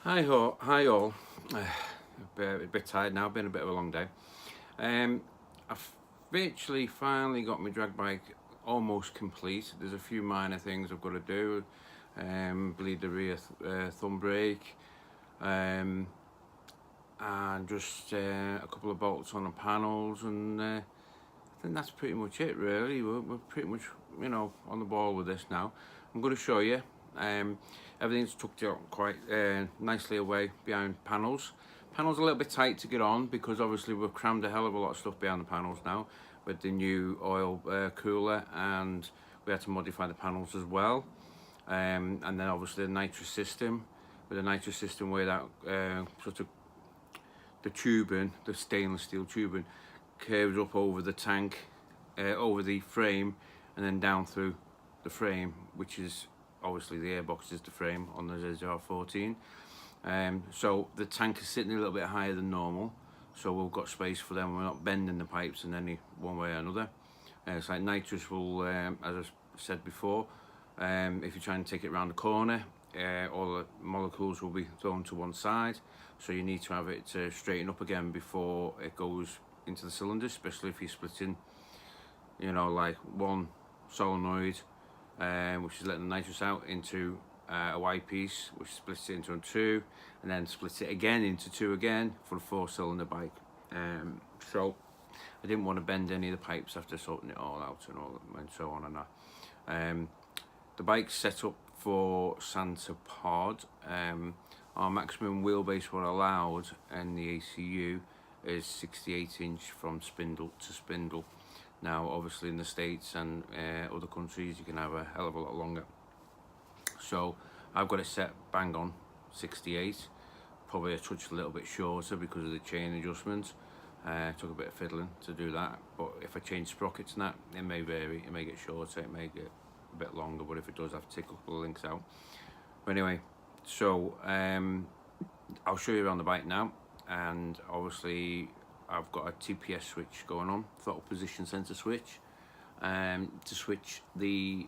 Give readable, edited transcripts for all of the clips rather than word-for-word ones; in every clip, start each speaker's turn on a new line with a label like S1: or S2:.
S1: Hi all. A bit tired now. Been a bit of a long day. I've virtually finally got my drag bike almost complete. There's a few minor things I've got to do. Bleed the rear thumb brake, and just a couple of bolts on the panels, and I think that's pretty much it. Really, we're pretty much on the ball with this now. I'm going to show you. Everything's tucked out quite nicely away behind panels. Panels a little bit tight to get on because obviously we've crammed a hell of a lot of stuff behind the panels now with the new oil cooler, and we had to modify the panels as well. And then obviously the nitrous system. With the nitrous system where that sort of the tubing, the stainless steel tubing, curves up over the tank, over the frame, and then down through the frame, which is obviously the airbox is the frame on the ZZR14. So the tank is sitting a little bit higher than normal, so we've got space for them. We're not bending the pipes in any one way or another. It's like nitrous will, as I said before, if you're trying to take it around the corner, all the molecules will be thrown to one side, so you need to have it straighten up again before it goes into the cylinder, especially if you're splitting, like one solenoid, which is letting the nitrous out, into a Y piece, which splits it into two, and then splits it again into two again for a 4-cylinder bike. So I didn't want to bend any of the pipes after sorting it all out and so on and that. The bike's set up for Santa Pod. Our maximum wheelbase we're allowed in the ACU is 68-inch from spindle to spindle. Now obviously in the States and other countries you can have a hell of a lot longer. So I've got it set bang on 68, probably a touch a little bit shorter because of the chain adjustment. Took a bit of fiddling to do that, but if I change sprockets and that, it may vary, it may get shorter, it may get a bit longer, but if it does, I have to take a couple of links out. But anyway, so I'll show you around the bike now, and obviously I've got a TPS switch going on, throttle position sensor switch, to switch the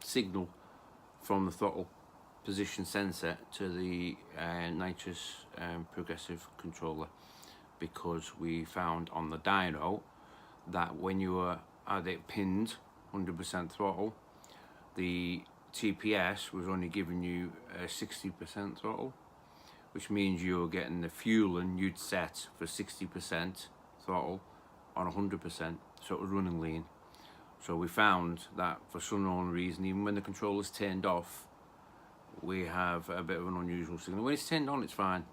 S1: signal from the throttle position sensor to the nitrous progressive controller, because we found on the dyno that when you had it pinned 100% throttle, the TPS was only giving you 60% throttle, which means you're getting the fueling you'd set for 60% throttle on 100%, so it was running lean. So we found that for some unknown reason, even when the controller's turned off, we have a bit of an unusual signal. When it's turned on, it's fine,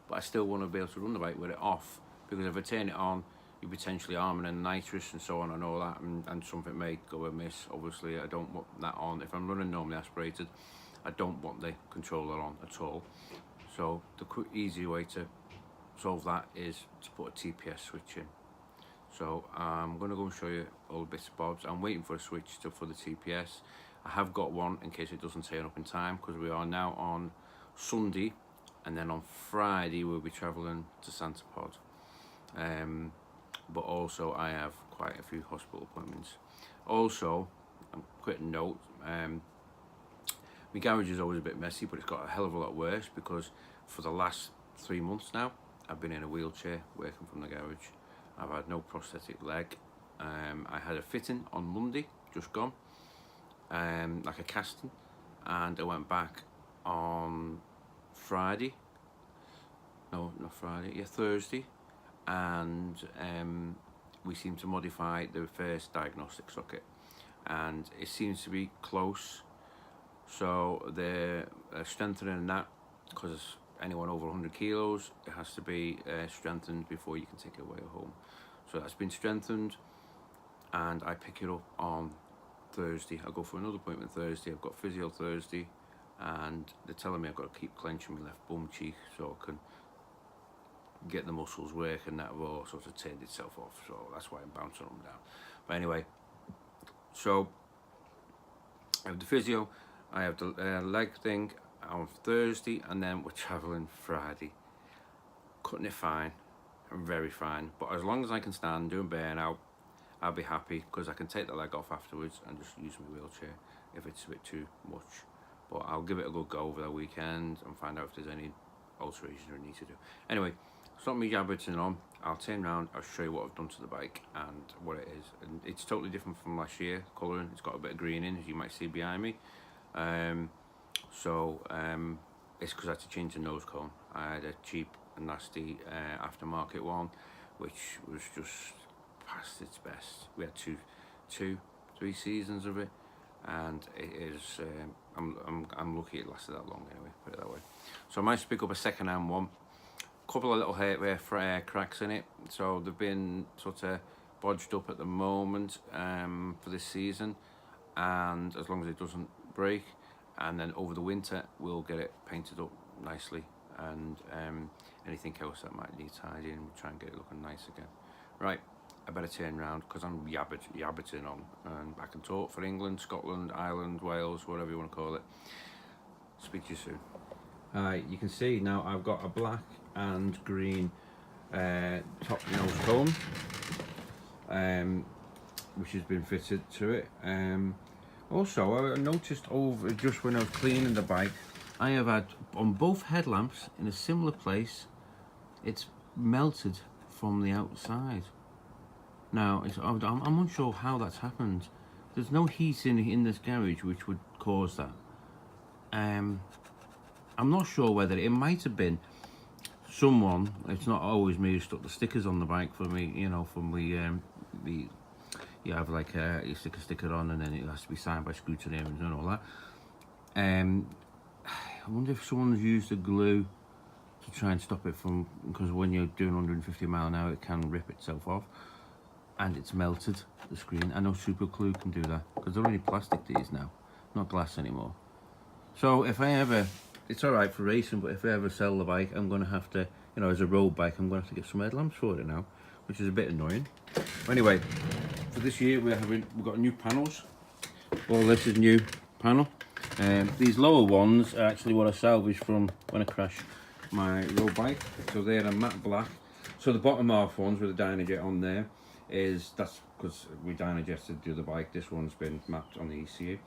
S1: but I still want to be able to run the bike with it off, because if I turn it on, you're potentially arming in nitrous and so on and all that, and something may go amiss. Obviously, I don't want that on. If I'm running normally aspirated, I don't want the controller on at all. So the quick, easy way to solve that is to put a TPS switch in. So I'm going to go and show you all the bits and bobs. I'm waiting for a switch for the TPS. I have got one in case it doesn't turn up in time, because we are now on Sunday, and then on Friday we'll be travelling to Santa Pod. But also I have quite a few hospital appointments. Also, a quick note, my garage is always a bit messy, but it's got a hell of a lot worse because for the last 3 months now, I've been in a wheelchair working from the garage. I've had no prosthetic leg. I had a fitting on Monday, just gone, like a casting, and I went back on Friday. No, not Friday, yeah, Thursday, and we seem to modify the first diagnostic socket, and it seems to be close. So they're strengthening that, because anyone over 100 kilos, it has to be strengthened before you can take it away at home. So that's been strengthened, and I pick it up on Thursday. I'll go for another appointment Thursday. I've got physio Thursday, and they're telling me I've got to keep clenching my left bum cheek so I can get the muscles working. That have all sort of turned itself off, so that's why I'm bouncing them down. But anyway, so I have the physio, I have the leg thing on Thursday, and then we're travelling Friday. Cutting it fine, I'm very fine, but as long as I can stand doing burnout, I'll be happy, because I can take the leg off afterwards and just use my wheelchair if it's a bit too much. But I'll give it a good go over the weekend and find out if there's any alterations we need to do. Anyway, stop me jabberting on. I'll turn around, I'll show you what I've done to the bike and what it is. And it's totally different from last year, colouring. It's got a bit of green in, as you might see behind me. It's because I had to change the nose cone. I had a cheap and nasty aftermarket one, which was just past its best. We had three seasons of it, and it is. I'm lucky it lasted that long anyway. Put it that way. So I managed to pick up a second-hand one. Couple of little hair cracks in it, so they've been sort of bodged up at the moment for this season, and as long as it doesn't break, and then over the winter we'll get it painted up nicely, and anything else that might need tidying, we'll try and get it looking nice again. Right, I better turn around because I'm yabberting on, and I can talk for England, Scotland, Ireland, Wales, whatever you want to call it. Speak to you soon. You can see now I've got a black and green top nose cone, which has been fitted to it. Also, I noticed over just when I was cleaning the bike, I have had on both headlamps in a similar place, it's melted from the outside. Now I'm unsure how that's happened. There's no heat in this garage which would cause that. I'm not sure whether it might have been someone, it's not always me who stuck the stickers on the bike for me, you know, from you have like you stick a sticker on and then it has to be signed by scrutineers and all that. I wonder if someone's used the glue to try and stop it from, because when you're doing 150 miles an hour it can rip itself off, and it's melted the screen. I know super glue can do that because they're only plastic these now, not glass anymore. So if I ever, it's all right for racing, but if I ever sell the bike, I'm going to have to, you know, as a road bike, I'm going to have to get some headlamps for it now, which is a bit annoying. Anyway, for this year we've got new panels. Well, this is new panel. These lower ones are actually what I salvaged from when I crashed my road bike. So they're a matte black. So the bottom half ones with the Dynajet on there that's because we Dynajetted the other bike. This one's been mapped on the ECU.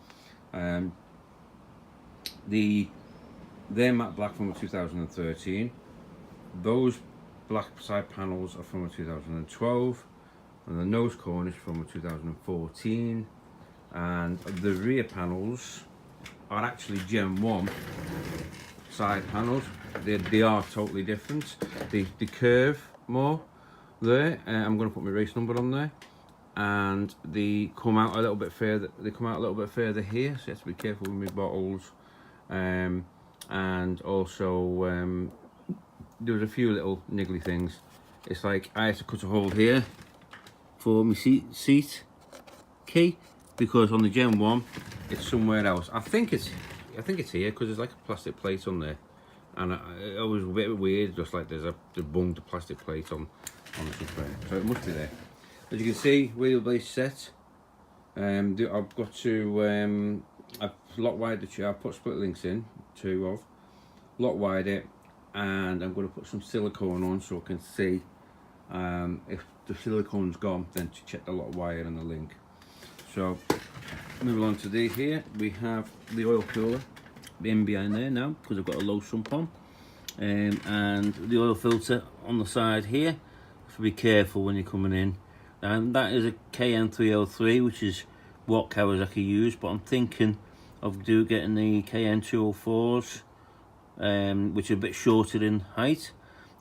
S1: They're matte black from 2013. Those black side panels are from 2012, and the nose cone is from 2014, and the rear panels are actually Gen 1 side panels. They are totally different. They curve more there. I'm going to put my race number on there, and they come out a little bit further. They come out a little bit further here, so you have to be careful with my bottles. And also there was a few little niggly things. It's like I had to cut a hole here for my seat key, because on the Gen 1 it's somewhere else. I think it's here because there's like a plastic plate on there, and it was a bit weird, just like there's bunged plastic plate on the somewhere, so it must be there. As you can see, wheelbase set. I've got to I've lock wired the chair. I've put split links in, two of, lock wired it, and I'm going to put some silicone on so I can see if the silicone's gone, then to check the lock wire and the link. So moving on to these here, we have the oil cooler in behind there now because I've got a low sump on, and the oil filter on the side here. So be careful when you're coming in. And that is a KN303, which is what Kawasaki used, but I'm thinking of getting the KN204s, which are a bit shorter in height.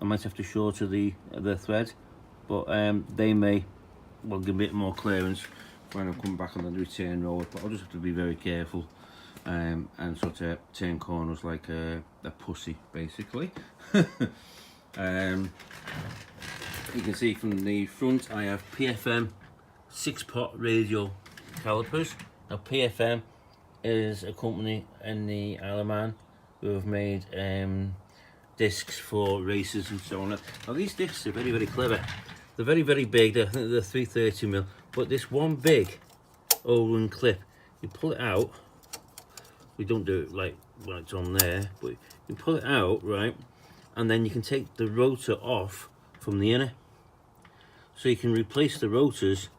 S1: I might have to shorter the thread, but they may give a bit more clearance when I come back on the return road. But I'll just have to be very careful and sort of turn corners like a pussy, basically. You can see from the front I have PFM 6-pot radial calipers. Now PFM is a company in the Isle of Man who have made discs for races and so on. Now these discs are very, very clever. They're very, very big. I think they're 330mm, but this one big O-ring clip, you pull it out. We don't do it like when it's on there, but you pull it out, right, and then you can take the rotor off from the inner, so you can replace the rotors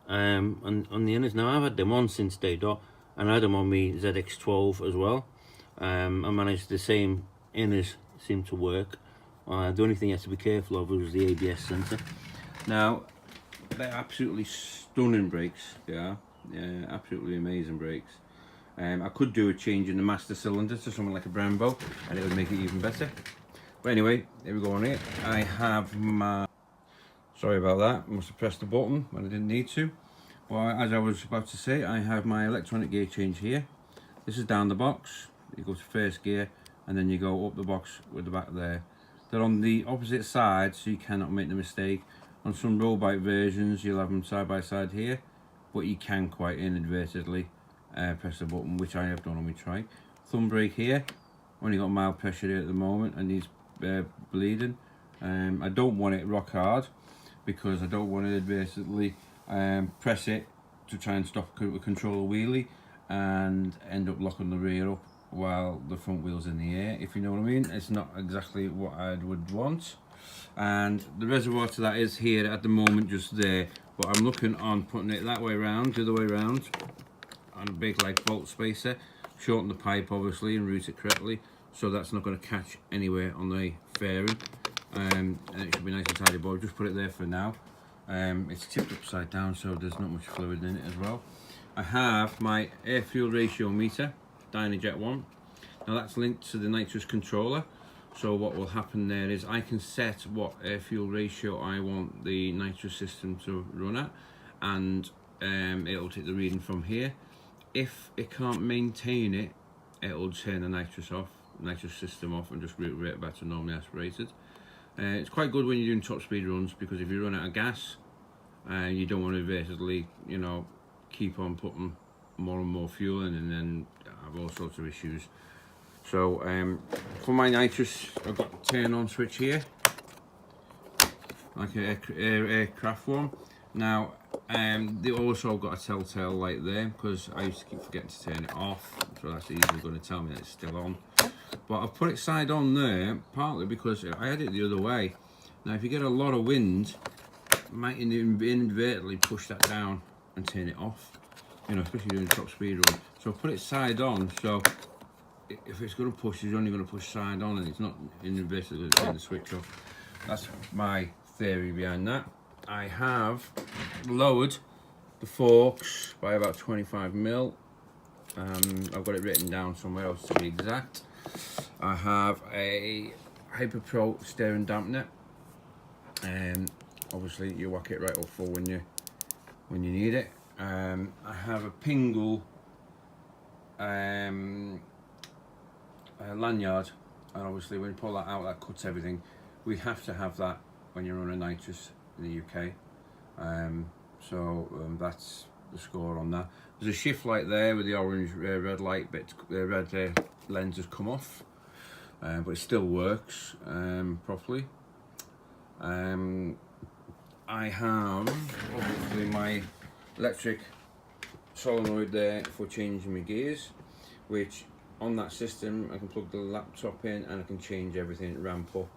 S1: on the inners. Now I've had them on since day dot, and I had them on my ZX12 as well. I managed the same inners
S2: seemed to work. The only thing you have to be careful of was the ABS sensor. Now, they're absolutely stunning brakes. Yeah, absolutely amazing brakes. I could do a change in the master cylinder to something like a Brembo, and it would make it even better. But anyway, here we go on it. I have my... Sorry about that, I must have pressed the button when I didn't need to. Well, as I was about to say, I have my electronic gear change here. This is down the box. You go to first gear, and then you go up the box with the back there. They're on the opposite side, so you cannot make the mistake. On some road bike versions, you'll have them side by side here, but you can quite inadvertently press the button, which I have done on my trike. Thumb brake here. Only got mild pressure here at the moment, and he's bleeding. I don't want it rock hard because I don't want to inadvertently press it to try and stop control a wheelie and end up locking the rear up while the front wheel's in the air, if you know what I mean. It's not exactly what I would want. And the reservoir to that is here at the moment, just there, but I'm looking on putting it that way around, the other way around, on a big like bolt spacer, shorten the pipe obviously and route it correctly, so that's not going to catch anywhere on the fairing, and it should be nice and tidy. But I'll just put it there for now. It's tipped upside down, so there's not much fluid in it as well. I have my air fuel ratio meter, Dynajet one. Now that's linked to the nitrous controller, so what will happen there is I can set what air fuel ratio I want the nitrous system to run at, and it'll take the reading from here. If it can't maintain it, it'll turn the nitrous system off, and just route it back to normally aspirated. It's quite good when you're doing top speed runs, because if you run out of gas, you don't want to basically, you know, keep on putting more and more fuel in and then have all sorts of issues. So for my nitrous, I've got a turn on switch here, like an aircraft one. Now they also got a telltale light there, because I used to keep forgetting to turn it off, so that's easily going to tell me that it's still on. But I've put it side on there partly because I had it the other way. Now if you get a lot of wind, you might inadvertently push that down and turn it off, you know, especially doing top speed run. So I put it side on, so if it's going to push, it's only going to push side on, and it's not inadvertently going to turn the switch off. That's my theory behind that. I have lowered the forks by about 25mm. I've got it written down somewhere else to be exact. I have a Hyper Pro steering dampener, and obviously you whack it right up full when you need it. I have a Pingle lanyard, and obviously when you pull that out, that cuts everything. We have to have that when you're on a nitrous in the UK. That's the score on that. There's a shift light there with the orange red light bit, red lens has come off, but it still works properly. I have obviously my electric solenoid there for changing my gears, which on that system I can plug the laptop in and I can change everything, ramp up.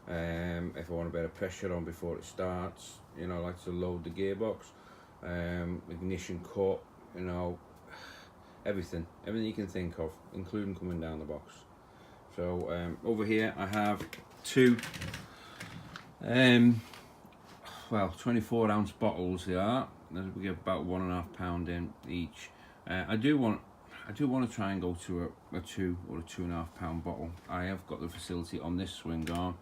S2: If I want a bit of pressure on before it starts, you know, I like to load the gearbox, ignition cut, you know, everything you can think of, including coming down the box. So over here I have two 24-ounce bottles here. We get about 1.5 pound in each. I do want to try and go to a 2 or a 2.5 pound bottle. I have got the facility on this swing arm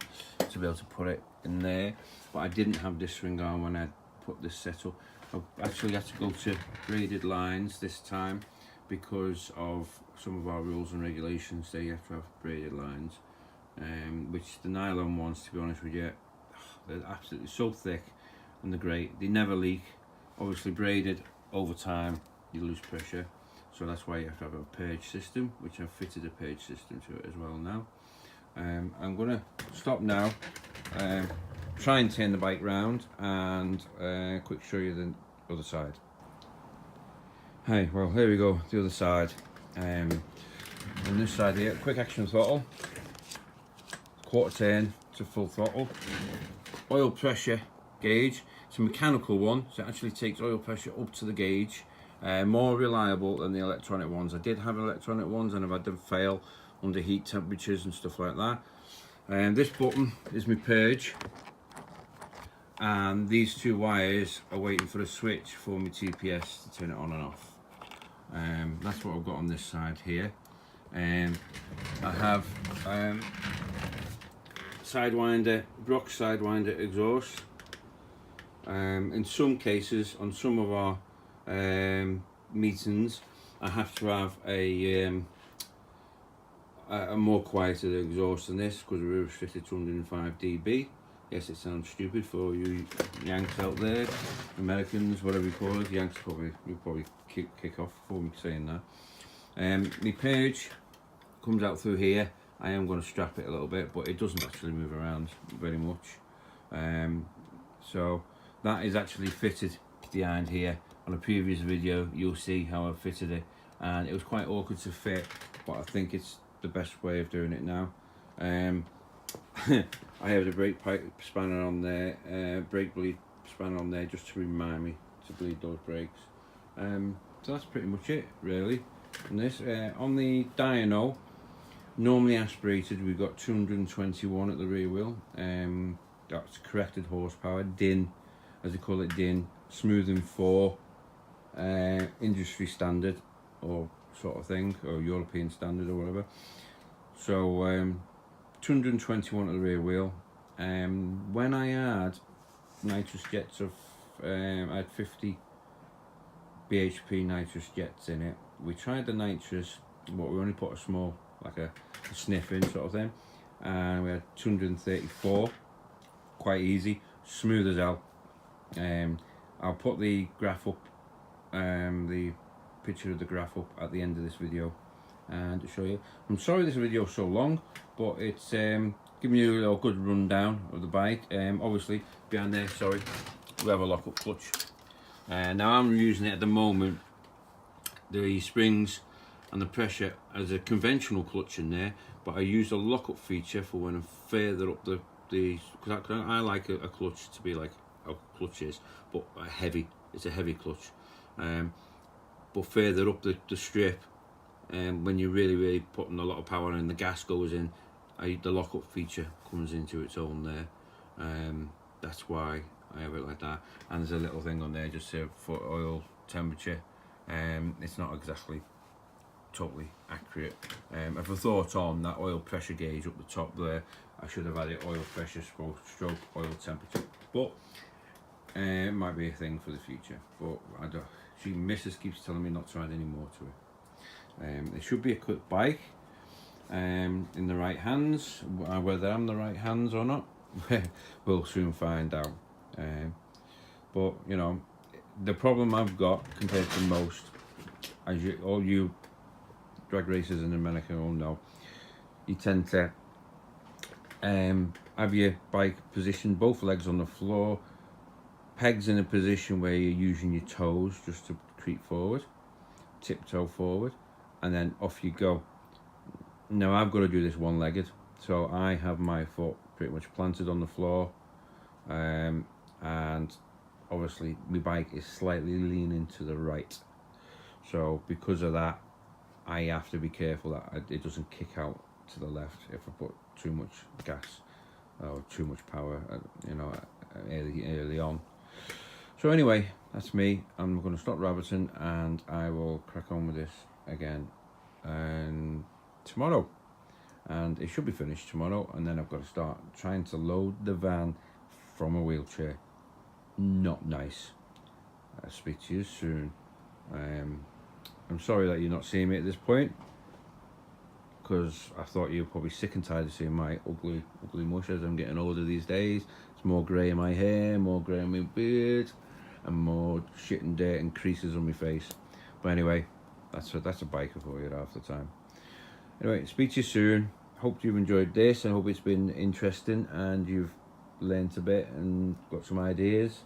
S2: to be able to put it in there, but I didn't have this swing arm when I put this set up. I actually had to go to braided lines this time because of some of our rules and regulations. They have to have braided lines, which the nylon ones, to be honest with you, they're absolutely so thick and they're great. They never leak. Obviously braided over time you lose pressure, so that's why you have to have a purge system, which I've fitted a purge system to it as well now. I'm gonna stop now, try and turn the bike round, and quick show you the other side. Hey, well here we go, the other side. On this side here, quick action throttle, quarter turn to full throttle, oil pressure gauge. It's a mechanical one, so it actually takes oil pressure up to the gauge. More reliable than the electronic ones. I did have electronic ones and I've had them fail under heat temperatures and stuff like that. This button is my purge, and these two wires are waiting for a switch for my TPS to turn it on and off. That's what I've got on this side here. I have Sidewinder, Brock Sidewinder exhaust. In some cases, on some of our meetings, I have to have a more quieter exhaust than this because we're restricted to 105 dB. Yes, it sounds stupid for you Yanks out there, Americans, whatever you call it. Yanks will probably kick off for me saying that. My purge comes out through here. I am going to strap it a little bit, but it doesn't actually move around very much. So that is actually fitted behind here. On a previous video, you'll see how I fitted it, and it was quite awkward to fit, but I think it's the best way of doing it now. I have the brake pipe spanner on there, brake bleed spanner on there, just to remind me to bleed those brakes. So that's pretty much it, really. And this on the dyno, normally aspirated, we've got 221 at the rear wheel. That's corrected horsepower, DIN, as they call it, DIN, smoothing 4, industry standard or sort of thing, or European standard or whatever. So 221 at the rear wheel. When I had nitrous jets of, I had 50 bhp nitrous jets in it. We tried the nitrous, but we only put a small, like a sniff in sort of thing, and we had 234, quite easy, smooth as hell. I'll put the graph up, the picture of the graph up at the end of this video and to show you. I'm sorry this video is so long, but it's giving you a good rundown of the bike. Obviously behind there, sorry, we have a lock-up clutch. Now I'm using it at the moment, the springs and the pressure as a conventional clutch in there, but I use a lock-up feature for when I'm further up the because I like a clutch to be like a clutch is, but it's a heavy clutch. But further up the strip, when you're really putting a lot of power and the gas goes in, the lock-up feature comes into its own there. That's why I have it like that. And there's a little thing on there just for oil temperature. It's not exactly totally accurate. If I thought on that oil pressure gauge up the top there, I should have had it oil pressure stroke oil temperature, but it might be a thing for the future. But I don't. Mrs. keeps telling me not to add any more to it. It should be a quick bike, in the right hands. Whether I'm the right hands or not, we'll soon find out. But you know, the problem I've got compared to most, as all you drag racers in America all know, you tend to have your bike positioned, both legs on the floor, pegs in a position where you're using your toes just to creep forward, tiptoe forward, and then off you go. Now I've got to do this one-legged, so I have my foot pretty much planted on the floor, and obviously my bike is slightly leaning to the right, so because of that I have to be careful that it doesn't kick out to the left if I put too much gas or too much power, you know, early on. So anyway, that's me. I'm going to stop rabbiting and I will crack on with this again and tomorrow, and it should be finished tomorrow, and then I've got to start trying to load the van from a wheelchair. Not nice. I'll speak to you soon. I'm sorry that you're not seeing me at this point, because I thought you were probably sick and tired of seeing my ugly mush as I'm getting older these days. It's more grey in my hair, more grey in my beard, and more shit and dirt and creases on my face. But anyway, that's a biker for you half the time. Anyway, speak to you soon. Hope you've enjoyed this. I hope it's been interesting and you've learned a bit and got some ideas.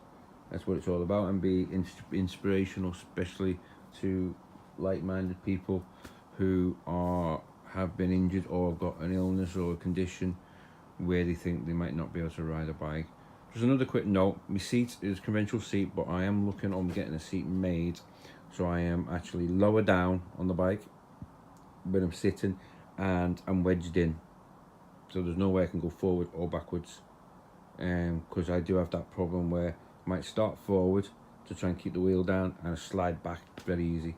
S2: That's what it's all about, and be inspirational, especially to like-minded people who have been injured or got an illness or a condition where they think they might not be able to ride a bike. Just another quick note, my seat is a conventional seat, but I am looking on getting a seat made so I am actually lower down on the bike when I'm sitting and I'm wedged in. so there's no way I can go forward or backwards, because I do have that problem where I might start forward to try and keep the wheel down and slide back very easy,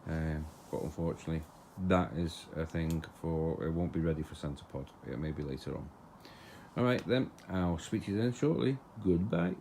S2: but unfortunately that is a thing for, it won't be ready for centre pod, it may be later on. Alright then, I'll speak to you then shortly. Goodbye.